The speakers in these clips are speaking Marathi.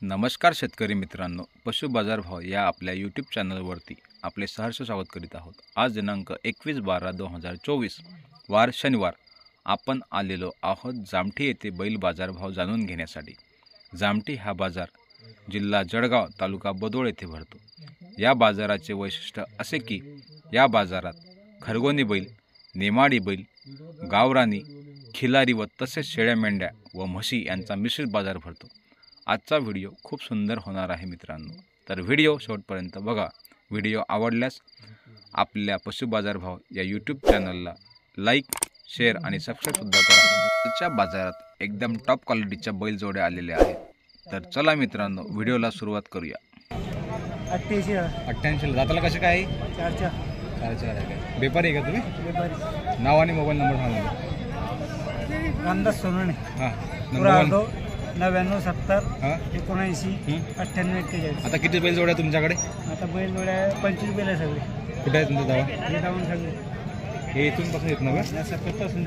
नमस्कार शेतकरी मित्रांनो, पशु बाजार भाव या आपल्या यूट्यूब चॅनलवरती आपले सहर्ष स्वागत करीत आहोत। आज दिनांक 21/12/2024 वार शनिवार आपण आलेलो आहोत जामठी येथे बैल बाजार भाव जाणून घेण्यासाठी। जामठी हा बाजार जिल्हा जळगाव तालुका बदोळ येथे भरतो। या बाजाराचे वैशिष्ट्य असे की या बाजारात खरगोनी बैल, नेमाडी बैल, गावरानी, खिलारी व तसेच शेळ्या मेंढ्या व म्हशी यांचा मिश्रित बाजार भरतो। आजचा व्हिडिओ खूप सुंदर होणार आहे मित्रांनो, तर व्हिडिओ शेवटपर्यंत बघा। व्हिडिओ आवडल्यास आपल्या पशु बाजार भाव या यूट्यूब चॅनलला लाईक, शेअर आणि सबस्क्राईब सुद्धा करा। आजच्या बाजारात एकदम टॉप क्वालिटीच्या बैल जोड्या आलेल्या आहेत। तर चला मित्रांनो, व्हिडिओला सुरुवात करूया। 88 जाताला कसे काय? 4 आहे काय? व्यापारी आहे का तुम्ही? व्यापारी। नाव आणि मोबाईल नंबर सांगा। रामदास सोनवणे। हां, 99 70 हां 79 98 41। आता किती बैल जोड्या तुमच्याकडे? आता बैल जोड्या 25 बैल आहे सगळे। कुठे आहे तुमचं दावा? हे जाऊन सगळे हे इथून पासून येत ना का? या 70 पासून।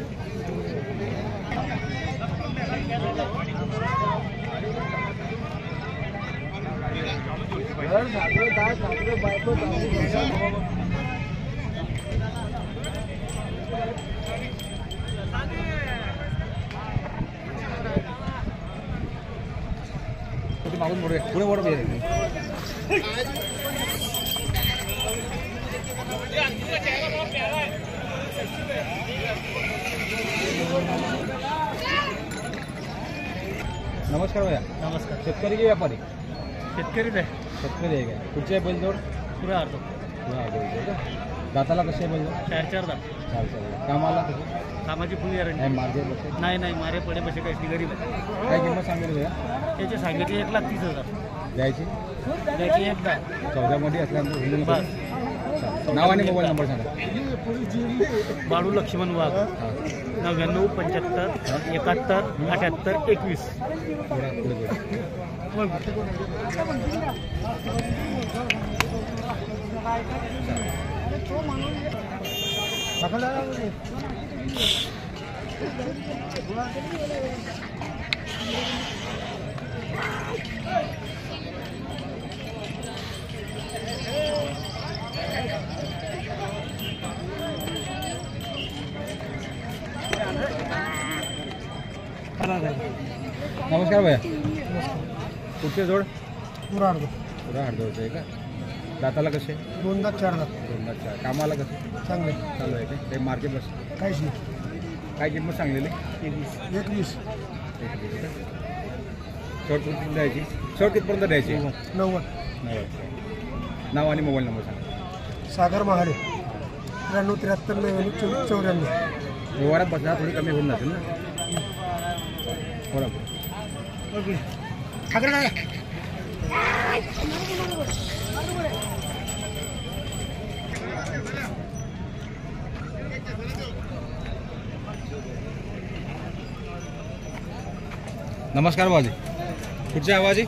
मागून पुढे पुढे नमस्कार भैया। नमस्कार। शेतकरी की व्यापारी? शेतकरीच आहे। शेतकरी आहे काय? कुठचे आहे बैलजोड? पुरा अर्ध दाताला कसे आहे बैलजोड? 4 दात। 4 कामाला कसे? कामाची फुल गॅरंटी नाही मार्जिन बसे? नाही मारे पडे पैसे काही गरीब आहे। काय किंमत सांगेल भैया? त्याचे सांगितले 1,30,000 द्यायची? त्याची एकदा 14 मध्ये असल्यानंतर होईल बस। नाव आणि मोबाईल नंबर सांगा। बाळू लक्ष्मण वाघ। 99 75 71 78 21। नमस्कार भैया। कुठचे जोड? पुरा अर्ध। पुरा हरदोळचं आहे का? दाताला कसे? 2 दात 4 दात। 2 दात 4 कामाला कसे? चांगले चालू आहे ते मार्केट बस? काहीच नाही। काय किंमत सांगलेली? 21 शॉर्ट कितपर्यंत द्यायची? शॉर्ट कितपर्यंत द्यायची? 90 नाव आणि मोबाईल नंबर सांगा। सागर महाडे 93 73 99 94। व्यवहारात बसणार थोडी कमी होऊन जातील ना? बरोबर। ओके ठाकरे दादा। नमस्कार बाजी। कुठचे आहे बाजी?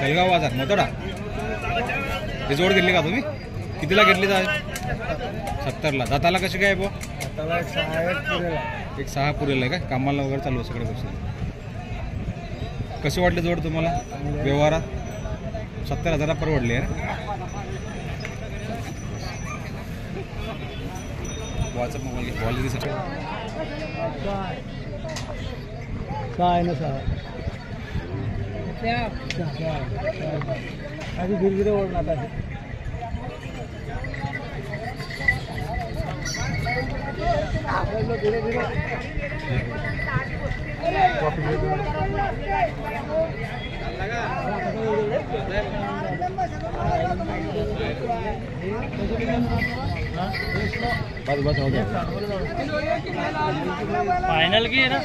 सलगाव बाजार मोतोडा। ते जोड घेतली का तुम्ही? कितीला घेतली जाय? 70ला। दाताला कशी काय बो? एक 6 पुरेल आहे का? कामाला वगैरे चालू आहे सगळे गोष्टी? कशी वाटली जोड तुम्हाला व्यवहारात? 70,000 परवडली आहे ना? वाचा मोबाईल क्वालिटीसाठी काय ना सर आधी धीरे ओढणार आहे। धीरे धीरे बस हो गया। फाइनल की है ना?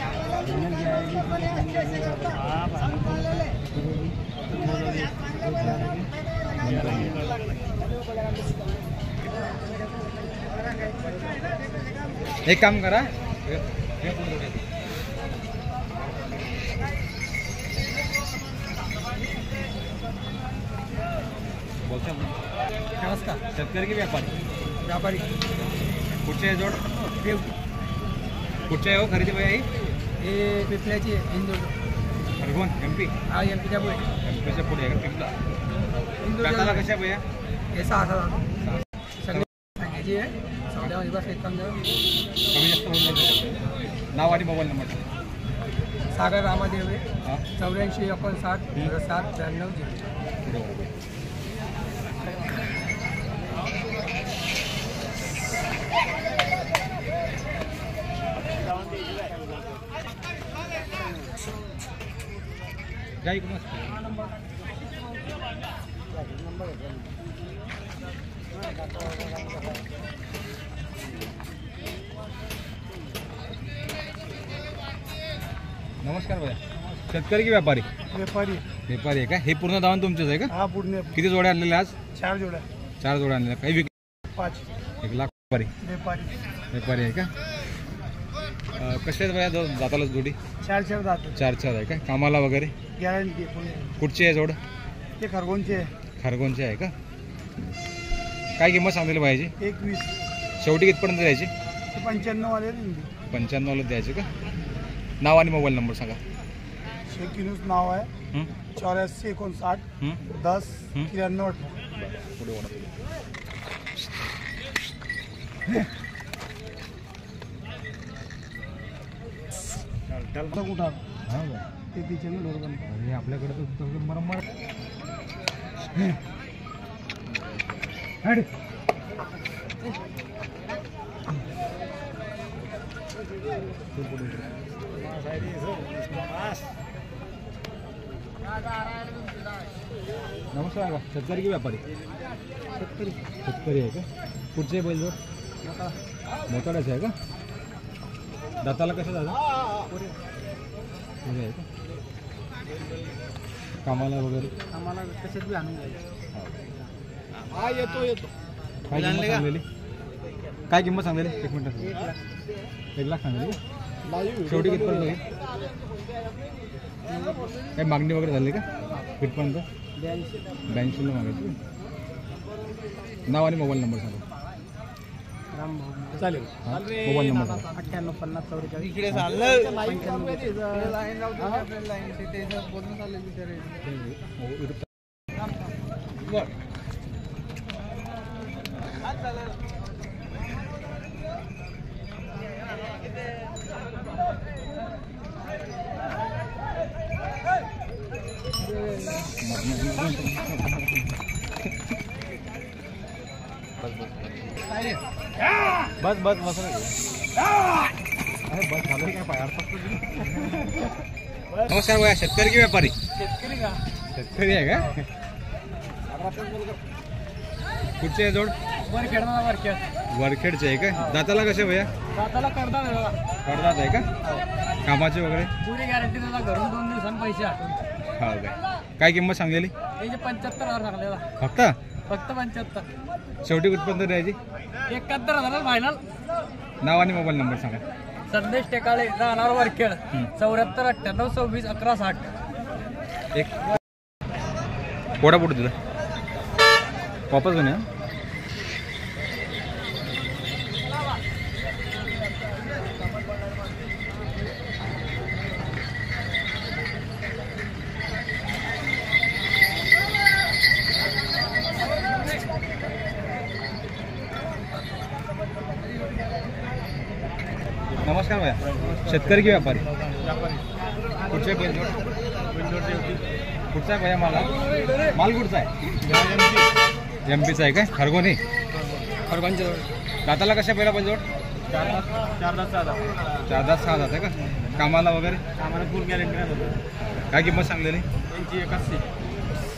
एक काम करा, नमस्कार। शेतकरी की व्यापारी? व्यापारी। कुठचे जोड? कुठचे हो खरेदी बाई? हे पिपल्याची आहे, इंदूर। खरगोन MP हा एमपीच्या पुढे एमपीच्या पुढे आहे का पिंपला दाताला कशा आहे भैया हे 6,000 सगळी सांगायची आहे सौद्यामध्ये बस एकदम कमी जास्त होऊन जाईल नाव आणि मोबाईल नंबर सागर रामादेव हां 84 59 07 92 काय कोण असते नमस्कार भैया शेतकरी की व्यापारी व्यापारी व्यापारी आहे का हे पूर्ण दावण तुमचंच आहे का हा पूर्ण किती जोड्या आणलेले आज 4 जोड्या 4 जोड्या आणलेल्या काही विक 5 1 लाख व्यापारी व्यापारी आहे का कसे आहेत भैया जाताला जोडी 4 जातो 4 आहे का कामाला वगैरे गॅरंटी कुठची आहे जोड ते खरगोनचे खरगोनची आहे का काय किंमत सांगितली पाहिजे 21 शेवटी कितपर्यंत द्यायची 95 वाले 95ला द्यायचे का नाव आणि मोबाईल नंबर सांगा शेख युनुस नाव आहे हं? 84 59 हं? 10 93 पुढे ओढा तुम्ही. कुठं हा बा. ते तिचे ना लोक अरे आपल्याकडे तर मरमर नमस्कार का शेतकरी की व्यापारी शेतकरी आहे का कुठचे बैल जोड मोताड्याचे आहे का दाताला कसं झालं पुढे आहे का कामाला वगैरे आम्हाला कशात बी आणून जायचं हा येतो काय किंमत सांगलेली काय किंमत सांगलेली 1 मिनिट 1 लाख सांगलेली शेवटी कितपर्यंत होईल काही मागणी वगैरे झाली का कितपर्यंत 82ला मागायची नाव आणि मोबाईल नंबर सांगा चालेल मोबाईल नंबर सांगा 98 50 44 इकडे बस बस बस अरे बस झालं काय पाय नमस्कार भैया शेतकरी की व्यापारी शेतकरी का शेतकरी आहे का कुठचे आहे जोड वरखेडचे आहे का दाताला कसे भैया दाताला करता कडदात आहे का कामाचे वगैरे पुरी गॅरंटी त्याला घरून 2 दिवसांनी पैसे आठवून हा काय किंमत सांगलेली त्याचे 75,000 सांगलेला फक्त फक्त 75 शेवटी कुठपर्यंत द्यायची 71,000 फायनल नाव आणि मोबाईल नंबर सांगा संदेश टेकाळे राहणार वरखेड 74 98 26 11 60 एक पोडा पुढे तुला वापस घेऊन या नमस्कार भैया शेतकरी की व्यापारी कुठचे कुठचा आहे भैया मला माल कुठचा आहे एमपीचा आहे काय खरगोनी खरगोनचे दाताला कशा पहिला पाहिजे जोड 4 दात 6 दात आहे का कामाला वगैरे आम्हाला फुल गॅरंटी नाही काय किंमत सांगलेली त्यांची 81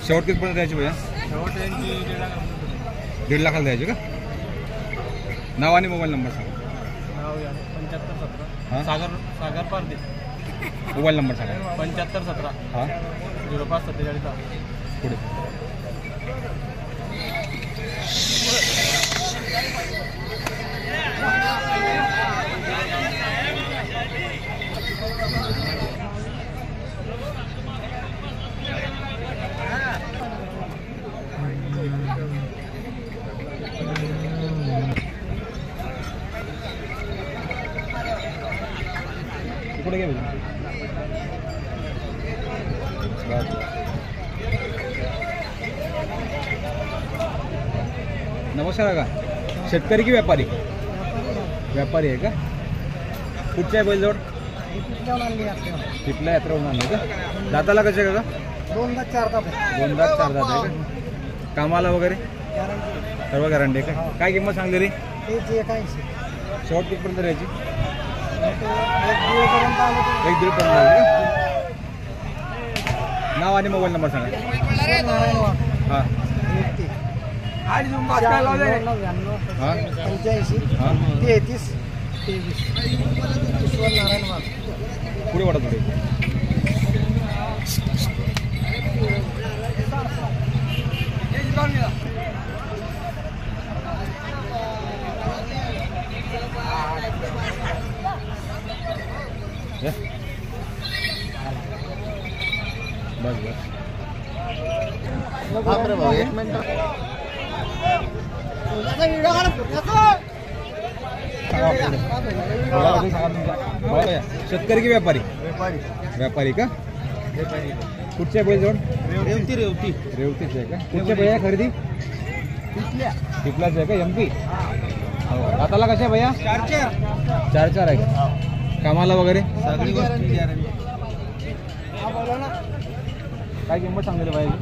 शेवट कितपर्यंत द्यायची भैया शेवट यांची 1.5 लाखाला द्यायची का नाव आणि मोबाईल नंबर सांगा 75 हां 17 सागर पारदे मोबाईल नंबर सांगा 75 17 हां 05 47 पुढे पुढे घे नमस्कार का शेतकरी की व्यापारी? व्यापारी आहे का? कुठचे आहे बैलजोड? तिथल्या यात्रेवरून आणलं का? दाताला कसे का? 2 दात 4 दात 2 दात 4 दात आहे का? कामाला वगैरे सर्व गॅरंटी आहे का? काय किंमत सांगली रे? शेवट कितीपर्यंत राहायची? 1-1.5 पर्यंत आहे का? नाव आणि मोबाईल नंबर सांगा. हां 85 हां 33 23 ईश्वर नारायण वाघ. पुढे वाढत पुढे. बस बस. एक मिनिट शेतकरी की व्यापारी? व्यापारी का? कुठचे बैलजोड? रेवतीच आहे का? कुठचे भैया खरेदी? तिथलाच आहे का? MP? दाताला कशा भैया? 4 आहे का? कामाला वगैरे सगळी गोष्टी काय किंमत सांगली पाहिजे?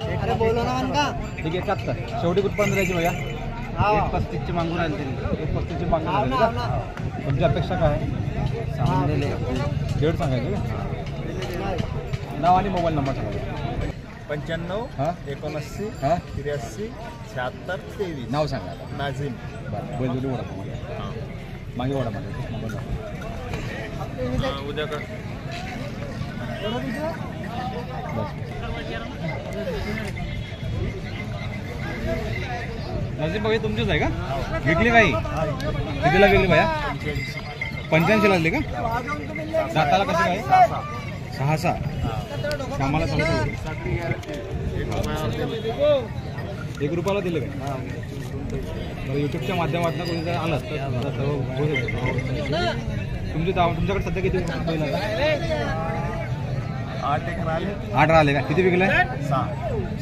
ठीक आहे 71. शेवटी कुठपर्यंत द्यायची भैया? 135 मागून आले 135 मागणी झाली का? तुमची अपेक्षा काय आहे? 1.5 सांगायचं का? नाव आणि मोबाईल नंबर सांगा. 95 हां 79 हां 83 76 23. नाव सांगा. नाझीम. बरं बैलजोडी ओढा मागे ओढा मागे उद्या का नजीब भाई तुमचीच आहे का? विकली काही? कितीला विकली भैया? 85 लागली का? दाताला कसं काय? 6 कामाला सांगतो 1 रुपयाला दिलं का? यूट्यूबच्या माध्यमातून कोणी जर आलं तर तुमच्याकडे सध्या किती बैल आता? 8 राहिले का? किती विकले?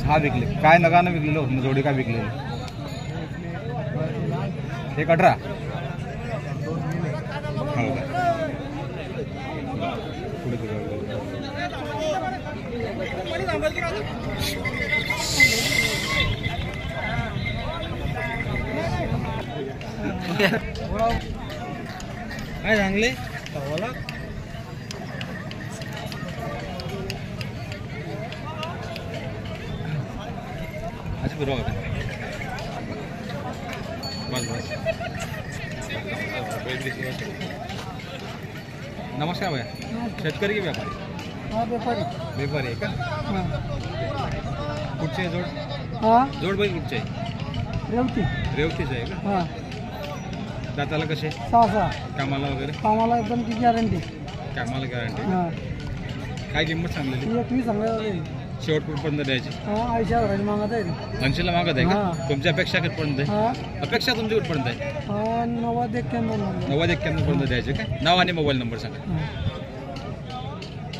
6 विकले. काय नगानं विकलेलं होतं जोडी? काय विकलेलं? 18. हो का? पुढे काय चांगले अच्छा फिरवा का? बस बस. नमस्कार भैया. शेतकरी की व्यापारी? व्यापारी आहे का? कुठचे आहे जोड? जोड बैल कुठचे आहे? रेवतीच आहे का? दाताला कसे? 6 कामाला वगैरे? कामाला एकदम ती गॅरंटी. कामाला गॅरंटी. काय किंमत सांगलेली? 21 सांगा. शेवट कुठपर्यंत द्यायची? 80,000 मागत आहे. 80ला मागत आहे का? तुमची अपेक्षा कितपर्यंत आहे? हां अपेक्षा तुमची कुठपर्यंत आहे? 90-91 पर्यंत द्यायचे काय? नाव आणि मोबाईल नंबर सांगा.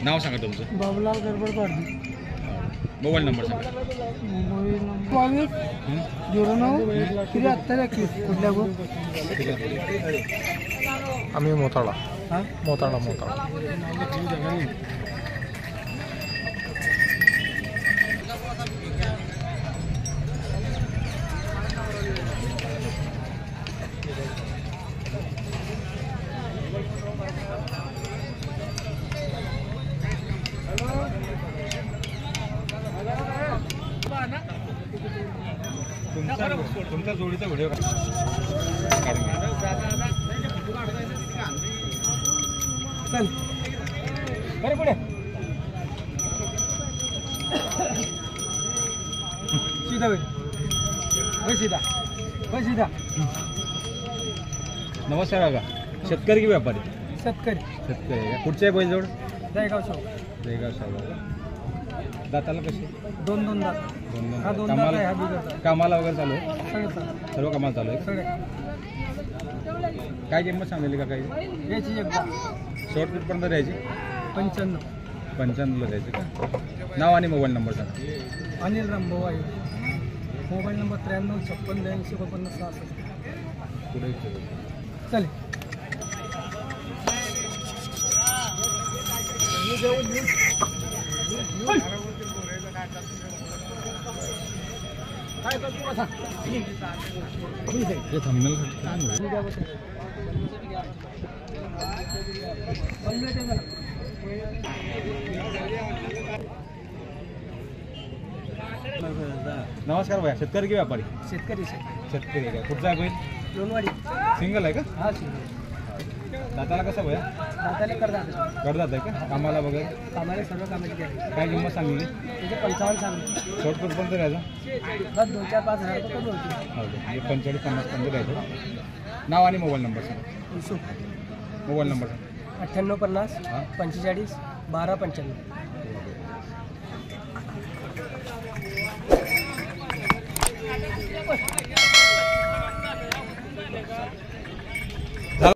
नाव सांगा तुमचं. बाबूलाल गडबड पाडली. मोबाईल नंबर सांगा. मोबाईल नंबर 09 73 कुठल्या गो? आम्ही मोताळा. हां मोताळा. तुमचा जोडीचा व्हिडिओ काढून घ्या. चल बरे पुढे सीधा सीधा. नमस्कार काका. शेतकरी की व्यापारी? शेतकरी. शेतकरी आहे का? कुठचे आहे बैलजोड? जयगाव शो. जयगाव साहेब. दाताला कसे? 2 दात. हा 2 दात आहे. हा बिघडता. कामाला वगैरे चालू आहे? सर्व कामाला चालू आहे? सगळे काय किंमत सांगलेली का काही? याची एकदा शेवट कुठपर्यंत द्यायची? 95. 95ला द्यायची का? नाव आणि मोबाईल नंबर सांगा. अनिल रामभाऊ मोबाईल नंबर 93 56 82 56 पुढे चालेल. ते थांबणार नमस्कार भैया, शेतकरी की व्यापारी? शेतकरी शेतकरी आहे. कुठचा आहे बैल? लोणवाडी. सिंगल आहे का? हा दाताला कसं भैया? दाताले करतात. करतात आहे का? कामाला वगैरे कामाला सर्व कामाची आहे. काय किंमत सांगली? त्याचे 55 सांगले. शॉर्ट कट पण द्यायचा? बस 2-4-5 हजार रुपये कमी होतील. हो का? म्हणजे 45-50 द्यायचं. नाव आणि मोबाईल नंबर सांगा. युसुफ मोबाईल नंबर सांगा. 98 हां 50 45 12 95.